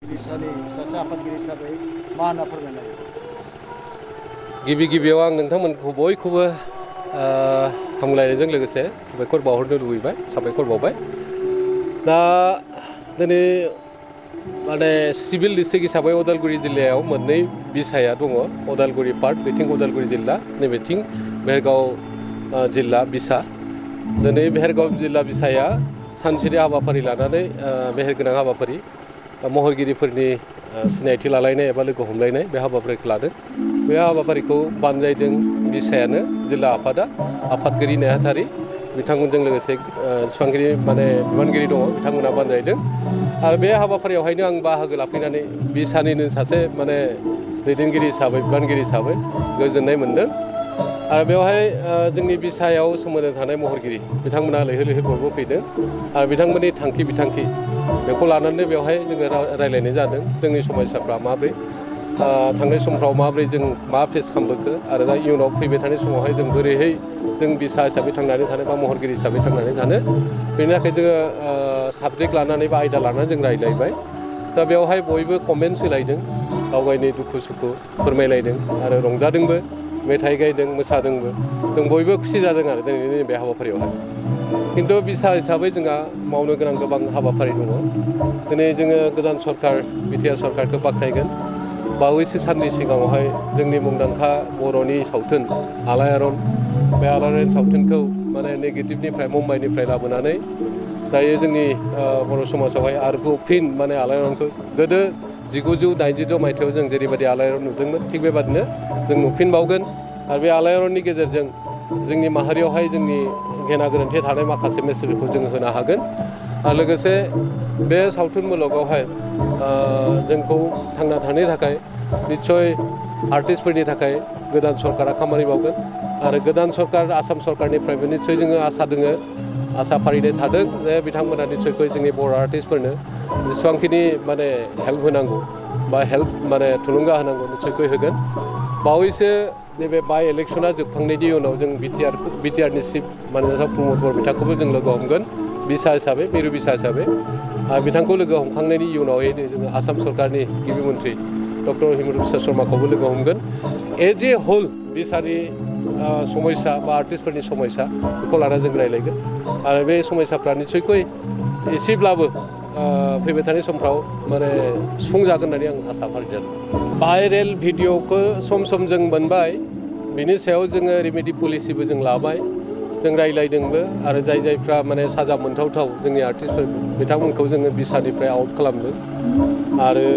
बिसानि सासे आफादगिरि हिसाबै मा होनना फोरमायनाय? गिबियाव आं नोंथांमोनखौ बयखौबो हामलायनायजों लोगोसे साबायखर बावहरनो लुबैबाय, साबायखर बावबाय। दा दिनै माने सिभिल डिस्ट्रिक्ट हिसाबै उदालगुरि जिल्लायाव मोननै बिसाया दङ। उदालगुरि पार्ट, बेथिं उदालगुरि जिल्ला, नैबेथिं भेरगाव जिल्ला बिसा। दिनै भेरगाव जिल्ला बिसाया सानसेनि हाबाफारि लानानै मेहेरगोनां हाबाफारि महरगिरिफोरनि सिनायथि लालायनाय एबा लोगो हमलायनाय बे हाबाफारिखौ लादों। बे हाबाफारिखौ बानजायदों बिसायानो जिल्ला आफादा, आफादगिरि नेहाथारि बिथांमोनजों लोगोसे जेसेबांखिनि माने बिबानगिरि दङ बिथांमोना बानजायदों। आरो बे हाबाफारियावहायनो आं बाहागो लाफैनानै बिसानिनो सासे माने दैदेनगिरि हिसाबै, बिबानगिरि हिसाबै गोजोननाय मोनदों। आरो बेवहाय जोंनि बिसायाव सोमोन्दो थानाय महरगिरि बिथांमोना लैहोर लैहोर बयबो फैदों। आरो बिथांमोननि थांखि बिथांखि बेखौ लानानै बेवहाय जोङो रायज्लायनाय जादों। जोंनि समस्याफ्रा माब्रै, थांनाय समफ्राव माब्रै जों मा फेस खालामबोखो, आरो दा इयुनाव फैबाय थानाय समावहाय जों बोरैहाय जों बिसा हिसाबै थांनानै थानो बा महरगिरि हिसाबै थांनानै थानो, बेनि थाखाय जोङो साबजेक्ट लानानै बा आयदा लानानै जों रायज्लायबाय। दा बेवहाय बयबो कमेन्टस होलायदों, गाव गावनि दुखु सुखु फोरमायलायदों आरो रंजादोंबो, मेथाइ गायदों, मोसादोंबो। जों बयबो खुसि जादों आरो दिनैनि बे हाबाफारियावहाय। खिन्थु बिसा हिसाबै जोंहा मावनो गोनां गोबां हाबाफारि दङ। दिनै जोङो गोदान सरकार, बिटिआर सरकारखौ बाख्नायगोन। बावैसो साननि सिगाङावहाय जोंनि मुंदांखा बर'नि सावथुन आलायारन, बे आलायारन सावथुनखौ माने नेगेटिभनिफ्राय मुम्बाइनिफ्राय लाबोनानै दायो जोंनि बर' समाजावहाय आरोबाव फिन माने आलायारनखौ गोदो 1986 मायथाइयाव जों जेरैबायदि आलायारन नुदोंमोन, थिग बेबादिनो जों नुफिनबावगोन। आरो बे आलायारननि गेजेरजों जोंनि माहारियावहाय जोंनि गेना गोरोन्थि थानाय माखासे मेसेजफोरखौ जों होनो हागोन। आरो लोगोसे बे सावथुन मुलुगावहाय जोंखौ थांना थानायनि थाखाय निस्सय आर्टिस्टफोरनि थाखाय गोदान सरकारा खामानि मावगोन। आरो गोदान सरकार आसाम सरकारनिफ्रायबो निस्सय जोङो आसा दोङो, आसा फारिनाय थादों जे बिथांमोना निस्सयকৈ जोंनि बर' आर्टिस्टफोरनो जेसेबांखिनि माने हेल्प होनांगौ बा माने थुलुंगा होनांगौ निस्सयকৈ होगोन। बावैसो नैबे बाइ इलेक्सना जोबखांनायनि उनाव जों बिटिआरनि चिफ मानजासाव प्रमद बरपेटाखौबो जों लोगो हमगोन बिसा हिसाबै, मिरु बिसा हिसाबै। आरो बिथांखौ लोगो हमखांनायनि उनावहाय जोङो आसाम सरकारनि गिबि मन्थ्रि डक्टर हिमन्त बिश्व शर्माखौबो लोगो हमगोन। एज ए हल बिसानि समयसा बा आर्टिस्टफोरनि समयसा बेखौ लानानै जों रायज्लायगोन। आरो बे समयसाफ्रा निस्सयকৈ एसेब्लाबो फैबाय थानाय समफ्राव माने सुफुंजागोन होननानै आं आसा फारिदों। भाइरेल भिडिअ'खौ सम सम जों मोनबाय, बिनि सायाव जोङो रेमेडि पलिसिबो जों लाबाय, जों रायज्लायदोंबो। आरो जायफ्रा माने साजा मोनथावथाव जोंनि आर्टिस्टफोर बिथांमोनखौ जोङो बिसानिफ्राय आउट खालामदों। आरो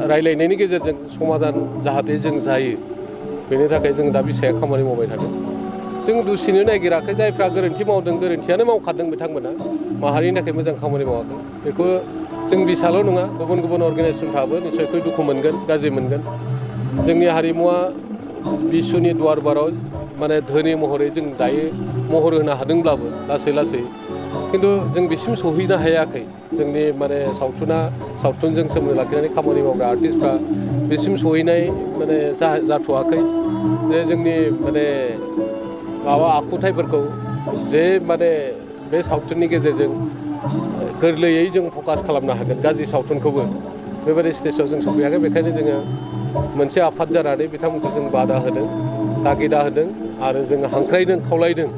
रायज्लायनायनि गेजेरजों समाधान जाहाथे जों जायो, बेनि थाखाय जों दा बिसाया खामानि मावबाय थादों। जों दुसिनो नागिराखै, जायफ्रा गोरोन्थि मावदों गोरोन्थियानो मावखादों बिथांमोना, माहारिनि थाखाय मोजां खामानि मावाखै। बेखौ जों बिसाल' नङा, गुबुन गुबुन अर्गेनाइजेसनफ्राबो निस्सयকৈ दुखु मोनगोन, गाज्रि मोनगोन। जोंनि हारिमुवा बिश्वनि दुवारबाराव माने धोनि महरै जों दायो महर होनो हादोंब्लाबो लासै लासै, खिन्थु जों बिसिम सहैनो हायाखै। जोंनि माने सावथुनजों सोमोन्दो लाखिनानै खामानि मावग्रा आर्टिस्टफ्रा बिसिम सहैनाय माने जाथ'वाखै। जे जोंनि माने आखुथायफोरखौ जे माने बे सावथुननि गेजेरजों गोरलैयै जों फकास खालामनो हागोन, गाज्रि सावथुनखौबो बेबायदि स्टेजाव जों सफैयाखै। बेखायनो जोङो मोनसे आफाद जानानै बिथांमोनखौ जों बादा होदों, तागिदा होदों। आरो जों हांख्रायदों, खावलायदों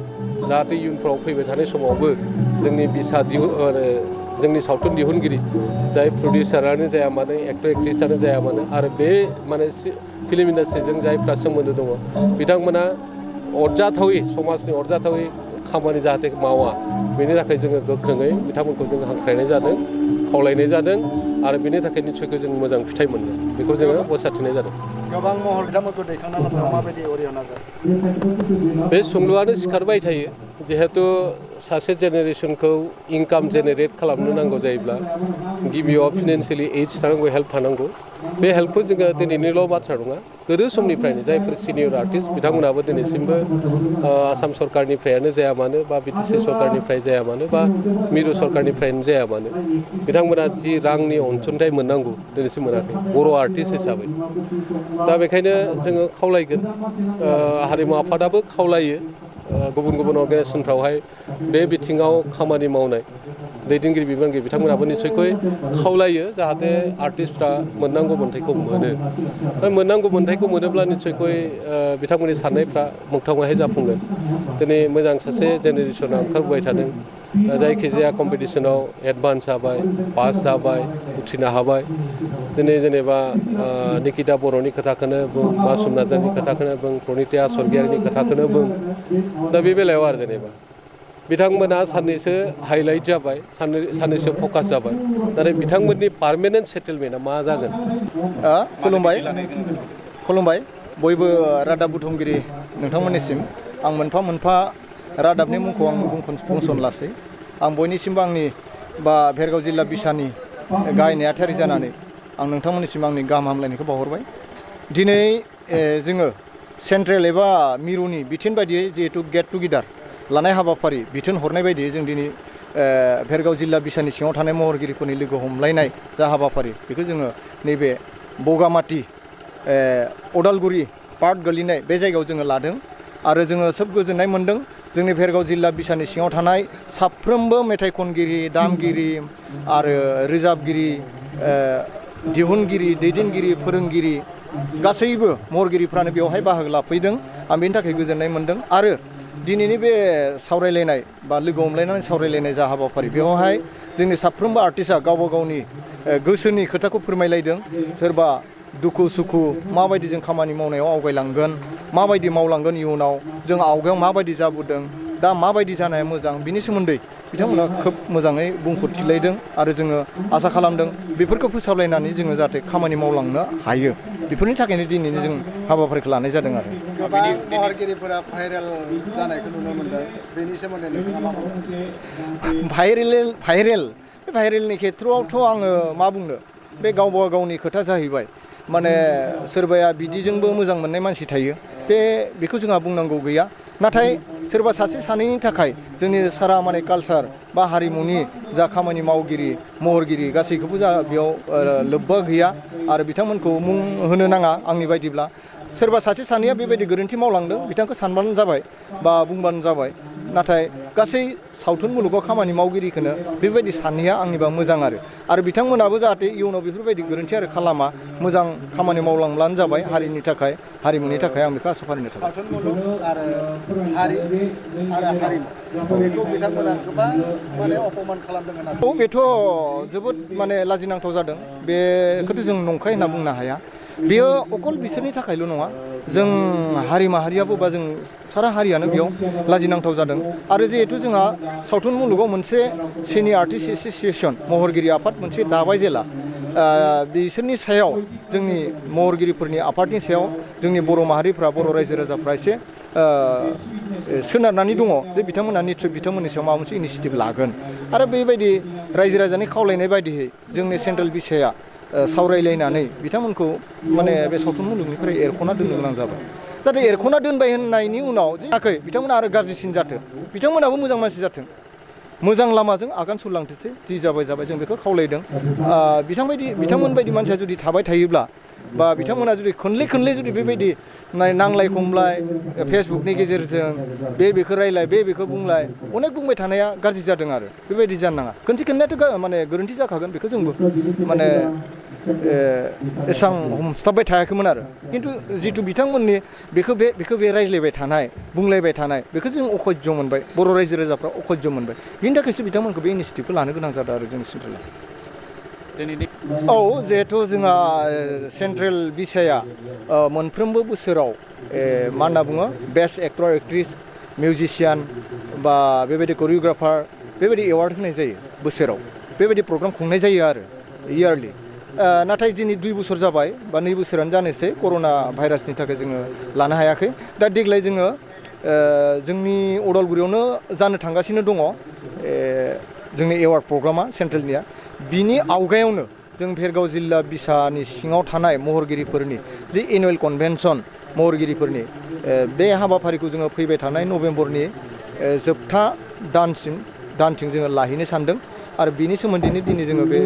जाहाथे इयुनफ्राव फैबाय थानाय समावबो जोंनि जोंनि सावथुन दिहुनगिरि, जाय प्रडिउसारानो जाया मानो, एक्टर एक्ट्रिसआनो जाया मानो, आरो बे माने फिल्म इन्डास्ट्रिजों जायफ्रा सोमोन्दो दङ बिथांमोना अरजाथावै, समाजनि अरजाथावै खामानि जाहाथे मावा, बेनि थाखाय जोङो गोख्रोङै बिथांमोनखौ जों हांख्रायनाय जादों, खावलायनाय जादों। आरो बेनि थाखाय निस्सयকৈ जों मोजां फिथाइ मोनगोन, बेखौ जोङो बोसारथिनाय जादों। गोबां महर बिथांमोनखौ दैखांना लाबोनायाव माबायदि अरिहना जादों? बे सोंलुआनो सिखारबाय थायो। जिहेतु सासे जेनेरेसनखौ इनकाम जेनेरेट खालामनो नांगौ जायोब्ला गिबियाव फिनेन्सियेलि एज थानांगौ, हेल्प थानांगौ। बे हेल्पखौ जोङो दिनैनिल' बाथ्रा नङा, गोदो समनिफ्रायनो जायफोर सिनियर आर्टिस्ट बिथांमोनाबो दिनैसिमबो आसाम सरकारनिफ्रायानो जाया मानो, बा बिटिसि सरकारनिफ्राय जाया मानो, बा मिरु सरकारनिफ्रायनो जाया मानो, बिथांमोना जि रांनि अनसुंथाइ मोननांगौ दिनैसिम मोनाखै बर' आर्टिस्ट हिसाबै। दा बेखायनो जोङो खावलायगोन, हारिमु आफादाबो खावलायो गुबुन गुबुन अर्गेनाइजेसनफ्रावहाय बे बिथिङाव खामानि मावनाय दैदेनगिरि बिबानगिरि बिथांमोनाबो निसयखय खावलायो जाहाथे आर्टिस्टफ्रा मोननांगौ मोन्थायखौ मोनो आरो मोननांगौ मोन्थायखौ मोनोब्ला निसयखय बिथांमोननि साननायफ्रा मोगथाङावहाय जाफुंगोन दिनै मोजां सासे जेनेरेसना ओंखारबोबाय थादों जायखिजाया कम्पिटिसनाव एडभान्स जाबाय पास जाबाय उथ्रिनो हाबाय दिनै जेनेबा निकिता बर'नि खोथाखौनो बुं मासुम नार्जारिनि खोथाखौनो बुं प्रणिता स्वर्गियारिनि खोथाखौनो बुं दा बे बेलायाव आरो जेनेबा बिथांमोना साननैसो हाइलाइट जाबाय साननैसो फकास जाबाय नाथाय बिथांमोननि पार्मानेन्ट सेटेलमेन्टआ मा जागोन खुलुमबाय बयबो रादाब बुथुमगिरि नोंथांमोननिसिम आं मोनफा मोनफा रादाबनि मुंखौ आं बुंसनलासै आं बयनिसिमबो आंनि बा भेरगाव जिल्ला बिसानि गाहाय नेहाथारि जानानै आं नोंथांमोननिसिम आंनि गाहाम हामलायनायखौ बावहरबाय दिनै जोङो सेन्ट्रेल एबा मिरुनि बिथोन बायदियै जिहेतु गेट टुगेदार लानाय हाबाफारि बिथोन हरनाय बायदियै जों दिनै भेरगाव जिल्ला बिसानि सिङाव थानाय महरगिरिफोरनि लोगो हमलायनाय जा हाबाफारि बेखौ जोङो नैबे बगामाथि अदालगुरि पार्क गोलैनाय बे जायगायाव जोङो लादों आरो जोङो सोब गोजोननाय मोन्दों जोंनि भेरगाव जिल्ला बिसानि सिङाव थानाय साफ्रोमबो मेथाइ खनगिरि दामगिरि आरो रोजाबगिरि दिहुनगिरि दैदेनगिरि फोरोंगिरि गासैबो महरगिरिफ्रानो बेवहाय बाहागो लाफैदों आं बेनि थाखाय गोजोननाय मोन्दों आरो दिनैनि बे सावरायलायनाय बा लोगो हमलायनानै सावरायलायनाय जा हाबाफारि बेवहाय जोंनि साफ्रोमबो आर्टिस्टआ गावबा गावनि गोसोनि खोथाखौ फोरमायलायदों सोरबा दुखु सुखु माबायदि जों खामानि मावनायाव आवगायलांगोन माबायदि मावलांगोन इयुनाव जों आवगायाव माबायदि जाबोदों दा माबायदि जानाया मोजां बिनि सोमोन्दै बिथांमोना खोब मोजाङै बुंफोरथिलायदों आरो जोङो आसा खालामदों बेफोरखौ फोसावलायनानै जोङो जाहाथे खामानि मावलांनो हायो बेफोरनि थाखायनो दिनैनो जों हाबाफारिखौ लानाय जादों आरो गोबां महरगिरिफोरा भाइरेल जानायखौ नुनो मोनदों बेनि सोमोन्दै नोंथाङा मा बुङो भाइरेलनि खेथ्रआवथ' आङो मा बुंनो बे गावबा गावनि खोथा जाहैबाय माने सोरबाया बिदिजोंबो मोजां मोननाय मानसि थायो बेखौ जोंहा बुंनांगौ गैया नाथाय सोरबा सासे सानैनि थाखाय जोंनि सारा माने कालचार बा हारिमुनि जा खामानि मावगिरि महरगिरि गासैखौबो जा बेयाव लोब्बा गैया आरो बिथांमोनखौ मुं होनो नाङा आंनि बायदिब्ला सोरबा सासे सानैया बेबायदि गोरोन्थि मावलांदों बिथांखौ सानबानो जाबाय बा बुंबानो जाबाय नाथाय गासै सावथुन मुलुगाव खामानि मावगिरिखौनो बेबायदि सानैया आंनिबा मोजां आरो बिथांमोनाबो जाहाथे इयुनाव बेफोरबायदि गोरोन्थि आरो खालामा मोजां खामानि मावलांब्लानो जाबाय हारिनि थाखाय हारिमुनि थाखाय आं बेखौ आसा फारिनाय थाबाय सावथुन मुलुग आरो हारिमु बेखौ बिथांमोना गोबां माने अपमान खालामदों होनना बेथ' जोबोद माने लाजिनांथाव जादों बेखौथ' जों नंखाय होनना बुंनो हाया बेयो अकल बिसोरनि थाखायल' नङा जों हारि माहारियाबो बा जों सारा हारियानो बेयाव लाजिनांथाव जादों आरो जिहेतु जोंहा सावथुन मुलुगाव मोनसे सिनियर आर्टिस्ट एस'सिएसन महरगिरि आफाद मोनसे दाबाय जेला बिसोरनि सायाव जोंनि महरगिरिफोरनि आफादनि सायाव जोंनि बर' माहारिफ्रा बर' रायजो राजाफ्रा एसे सोनारनानै दङ जे बिथांमोना निस्सय बिथांमोननि सायाव माबा मोनसे इनिसियेटिभ लागोन आरो बेबायदि रायजो राजानि खावलायनाय बायदियै जोंनि सेन्ट्रेल बिसाया सावरायलायनानै बिथांमोनखौ माने बे सावथुन मुलुगनिफ्राय एरख'ना दोननो गोनां जाबाय जाहाथे एरख'ना दोनबाय होननायनि उनाव जायाखै बिथांमोना आरो गाज्रिसिन जाथों बिथांमोनाबो मोजां मानसि जाथों मोजां लामाजों आगान सुरलांथोंसै जि जाबाय जों बेखौ खावलायदों बिथांमोन बायदि मानसिया जुदि थाबाय थायोब्ला बा बिथांमोना जुदि खनले जुदि बेबायदि नांलाय खमलाय फेसबुकनि गेजेरजों बेखौ रायलाय बेखौ बुंलाय अनेक बुंबाय थानाया गाज्रि जादों आरो बेबायदि जानो नाङा खनसेयाथ' माने गोरोन्थि जाखागोन बेखौ जोंबो माने एसां हमस्लाबबाय थायाखैमोन आरो खिन्थु जिथु बिथांमोननि बेखौ बे रायज्लायबाय थानाय बुंलायबाय थानाय बेखौ जों अखयज' मोनबाय बर' रायजो राजाफ्रा अखयज' मोनबाय बिनि थाखायसो बिथांमोनखौ बे इनिसियेटिभखौ लानो गोनां जादों आरो जोंनि सेन्ट्रेलाव औ जिहेथु जोंहा सेन्ट्रेल बिसाया मोनफ्रोमबो बोसोराव मा होनना बुङो बेस्ट एक्टर एक्ट्रिस मिउजिशियान बा बेबायदि करिय'ग्राफार बेबायदि एवार्ड होनाय जायो बोसोराव बेबायदि प्रग्राम खुंनाय जायो आरो इयारलि नाथाय दिनै 2 बोसोर जाबाय बा 2 बोसोरानो जानोसै कर'ना भाइरासनि थाखाय जोङो लानो हायाखै दा देग्लाय जोङो जोंनि अदालगुरियावनो जानो थांगासिनो दङ जोंनि एवार्ड प्रग्रामा सेन्ट्रेलनिया बिनि आवगायावनो जों भेरगाव जिल्ला बिसानि सिङाव थानाय महरगिरिफोरनि जे एनुवेल कनभेनसन महरगिरिफोरनि बे हाबाफारिखौ जोङो फैबाय थानाय नभेम्बरनि जोबथा दानथिं जोङो लाहैनो सानदों आरो बिनि सोमोन्दैनो दिनै जोङो बे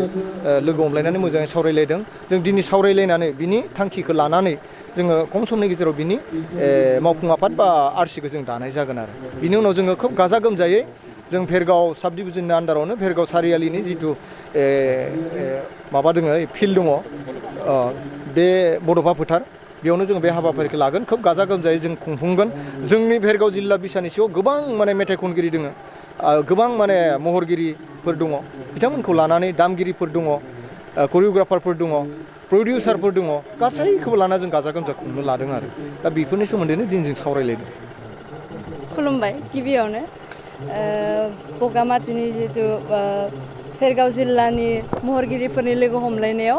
लोगो हमलायनानै मोजाङै सावरायलायदों जों दिनै सावरायलायनानै बिनि थांखिखौ लानानै जोङो खम समनि गेजेराव बिनि मावफुं आफाद बा आरसिखौ जों दानाय जागोन आरो बिनि उनाव जोङो खोब गाजा गोमजायै जों भेरगाव साब डिभिजननि आन्दारावनो भेरगाव सारियालिनि जिथु माबा दङ फिल्ड दङ बे बड'फा फोथार बेयावनो जों बे हाबाफारिखौ लागोन खोब गाजा गोमजायै जों खुंफुंगोन जोंनि भेरगाव जिल्ला बिसानि सिङाव गोबां माने मेथाइ खनगिरि दङ गोबां माने महरगिरिफोर दङ बिथांमोनखौ लानानै दामगिरिफोर दङ करिय'ग्राफारफोर दङ प्रडिउसारफोर दङ गासैखौबो लाना जों गाजा गोमजा खुंनो लादों आरो दा बेफोरनि सोमोन्दैनो दिनै जों सावरायलायदों खुलुमबाय गिबियावनो बगामातिनि जितु भेरगाव जिल्लानि महरगिरिफोरनि लोगो हमलायनायाव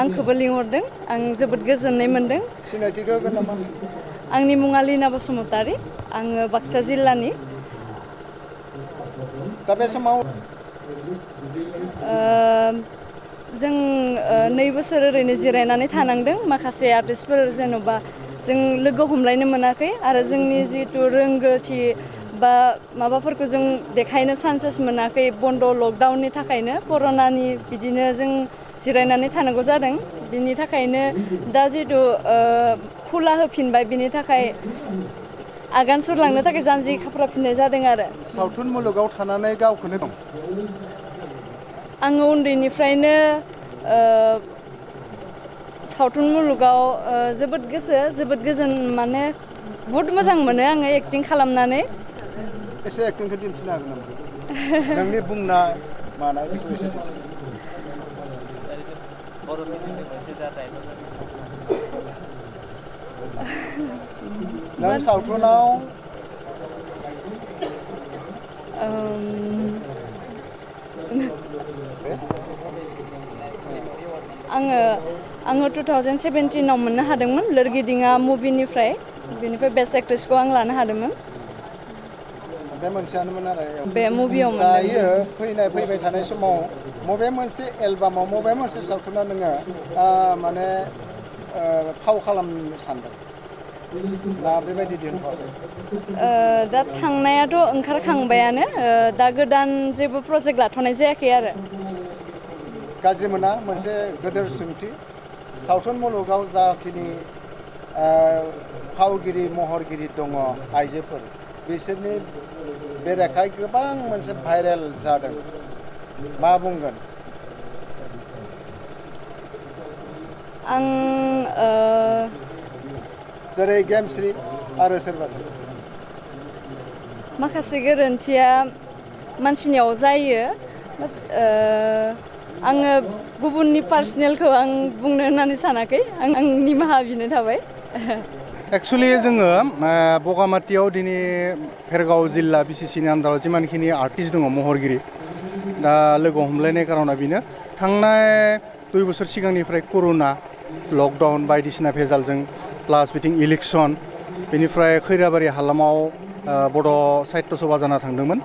आंखौबो लिंहरदों आं जोबोद गोजोननाय मोनदों सिनायथिखौ होगोन नामा आंनि मुङा लिना बसुमतारी आङो बाक्सा जिल्लानि दा बे समाव जों 2 बोसोर ओरैनो जिरायनानै थानांदों माखासे आर्टिस्टफोर जेन'बा जों लोगो हमलायनो मोनाखै आरो जोंनि जितु रोंगौथि बा माबाफोरखौ जों देखायनो चान्सेस मोनाखै बन्द लकडाउननि थाखायनो कर'नानि बिदिनो जों जिरायनानै थानांगौ जादों बिनि थाखायनो दा जितु खुला होफिनबाय बिनि थाखाय आगान सुरलांनो थाखाय जानजि खाफ्राफिननाय जादों आरो सावथुन मुलुगाव थानानै गावखौनो आङो उन्दैनिफ्रायनो सावथुन मुलुगाव जोबोद गोसो जोबोद गोजोन माने बहुद मोजां मोनो आङो एक्टिं खालामनानै एसे एक्टिंखौ दिन्थिनो हागोन नामा नोंनि बुंनाय मानाय बेखौ एसे दिन्थिनो नों सावथुनाव आङो 2017 आव मोननो हादोंमोन लोरगिदिङा मुभिनिफ्राय बेनिफ्राय बेस्ट एक्ट्रेसखौ आं लानो हादोंमोन बे मोनसेयानोमोन आरो बे मुभियाव दायो फैबाय थानाय समाव मबे मोनसे एलबामाव मबे मोनसे सावथुनाव नोङो माने फाव खालामनो सानदों दा बेबायदि दिन्थ'वाखै दा थांनायाथ' ओंखारखांबायानो दा गोदान जेबो प्रजेक्ट लाथ'नाय जायाखै आरो गाज्रि मोना मोनसे गोदोर सोंथि सावथुन मुलुगाव जाखिनि फावगिरि महरगिरि दङ आइजोफोर बिसोरनि बेरेखायै गोबां मोनसे भाइरेल जादों मा बुंगोन आं जेरै गेमस्रि आरो सोरबा माखासे गोरोन्थिया मानसिनियाव जायो आङो गुबुननि पार्सनेलखौ आं बुंनो होननानै सानाखै आं निमाहा बिनो थाबाय एक्चुअली जोङो बगामातियाव दिनै भेरगाव जिल्ला बिसिसिनि आन्दाराव जिमानखिनि आर्टिस्ट दङ महरगिरि दा लोगो हमलायनाय खारना बेनो थांनाय 2 बोसोर सिगांनिफ्राय कर'ना लकडाउन बायदिसिना भेजालजों प्लास बिथिं इलेक्सन बेनिफ्राय खैराबारि हालामाव बड' साहित्य सभा जाना थांदोंमोन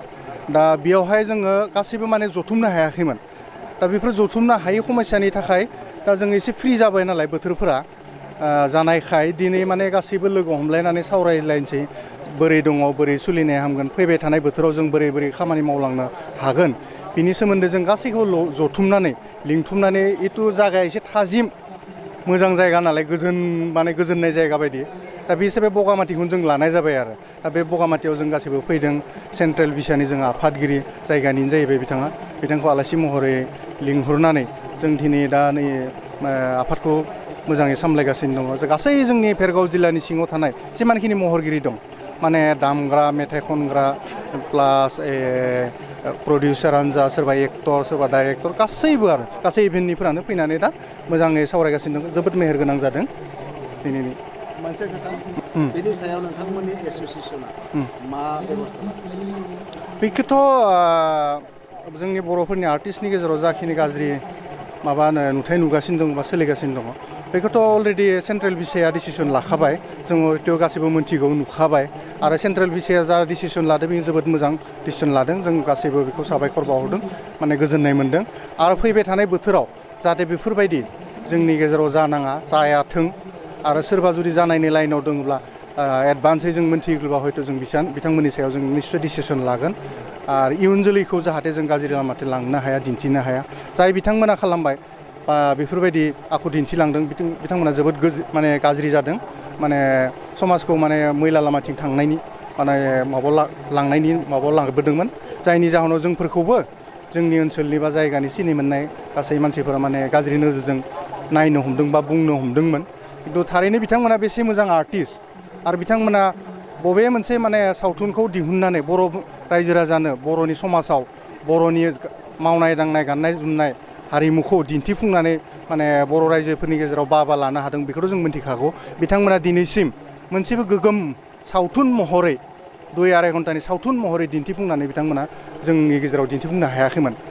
दा बेयावहाय जोङो गासैबो माने जथुमनो हायाखैमोन दा बेफोर जथुमनो हायै समस्यानि थाखाय दा जों एसे फ्रि जाबाय नालाय बोथोरफोरा जानायखाय दिनै माने गासैबो लोगो हमलायनानै सावरायलायनोसै बोरै दङ बोरै सोलिनाय हामगोन फैबाय थानाय बोथोराव जों बोरै खामानि मावलांनो हागोन बिनि सोमोन्दै जों गासैखौबो जथुमनानै लिंथुमनानै इथु जायगाया एसे थाजिम मोजां जायगा नालाय गोजोननाय जायगा बायदि दा बे हिसाबै बगामातिखौनो जों लानाय जाबाय आरो दा बे बगामातियाव जों गासैबो फैदों सेन्ट्रेल बिसानि जों आफादगिरि जायगानिनो जाहैबाय बिथांखौ आलासि महरै लिंहरनानै जों दिनै दा नै आफादखौ मोजाङै सामलायगासिनो दङ गासै जोंनि भेरगाव जिल्लानि सिङाव थानाय जिमानखिनि महरगिरि दं माने दामग्रा मेथाइ खनग्रा प्लास प्रडिउसारानो जा सोरबा एक्टर सोरबा डाइरेक्टर गासैबो आरो गासै इभेन्टनिफ्रानो फैनानै दा मोजाङै सावरायगासिनो दं जोबोद मेहेर गोनां जादों दिनैनि मोनसे खोथा बेनि सायाव नोंथांमोननि एस'सियेसना मा बेबस्था बेखौथ' जोंनि बर'फोरनि आर्टिस्टनि गेजेराव जाखिनि गाज्रि माबा नुथाय नुगासिनो दं बा सोलिगासिनो दङ बेखौथ' अलरेडि सेन्ट्रेल बिसाया डिसिसन लाखाबाय जोङो हयथ' गासैबो मोनथिगौ नुखाबाय आरो सेन्ट्रेल बिसाया जा डिसिसन लादों बेयो जोबोद मोजां डिसिसन लादों जों गासैबो बेखौ साबायखर बावहरदों माने गोजोननाय मोन्दों आरो फैबाय थानाय बोथोराव जाहाथे बेफोरबायदि जोंनि गेजेराव जानाङा जायाथों आरो सोरबा जुदि जानायनि लाइनाव दङब्ला एडभान्सै जों मोनथियोब्ला हयथ' जों बिथांमोननि सायाव जों निस्सय डिसिसन लागोन आरो इयुन जोलैखौ जाहाथे जों गाज्रि लामाथिं लांनो हाया दिन्थिनो हाया जाय बिथांमोना खालामबाय बा बेफोरबायदि आखु दिन्थिलांदों बिथांमोना जोबोद माने गाज्रि जादों माने समाजखौ माने मैला लामाथिं थांनायनि माने लांनायनि माबायाव लांबोदोंमोन जायनि जाहोनाव जोंफोरखौबो जोंनि ओनसोलनि बा जायगानि सिनि मोननाय गासै मानसिफोरा माने गाज्रि नोजोरजों नायनो हमदों बा बुंनो हमदोंमोन खिन्थु थारैनो बिथांमोना बेसे मोजां आर्टिस्ट आरो बिथांमोना बबे मोनसे माने सावथुनखौ दिहुननानै बर' रायजो राजानो बर'नि समाजाव बर'नि मावनाय दांनाय गाननाय जोमनाय हारिमुखौ दिन्थिफुंनानै माने बर' रायजोफोरनि गेजेराव बाबा लानो हादों बेखौथ' जों मिथिखागौ बिथांमोना दिनैसिम मोनसेबो गोगोम सावथुन महरै 2-2.5 घन्टानि सावथुन महरै दिन्थिफुंनानै बिथांमोना जोंनि गेजेराव दिन्थिफुंनो हायाखैमोन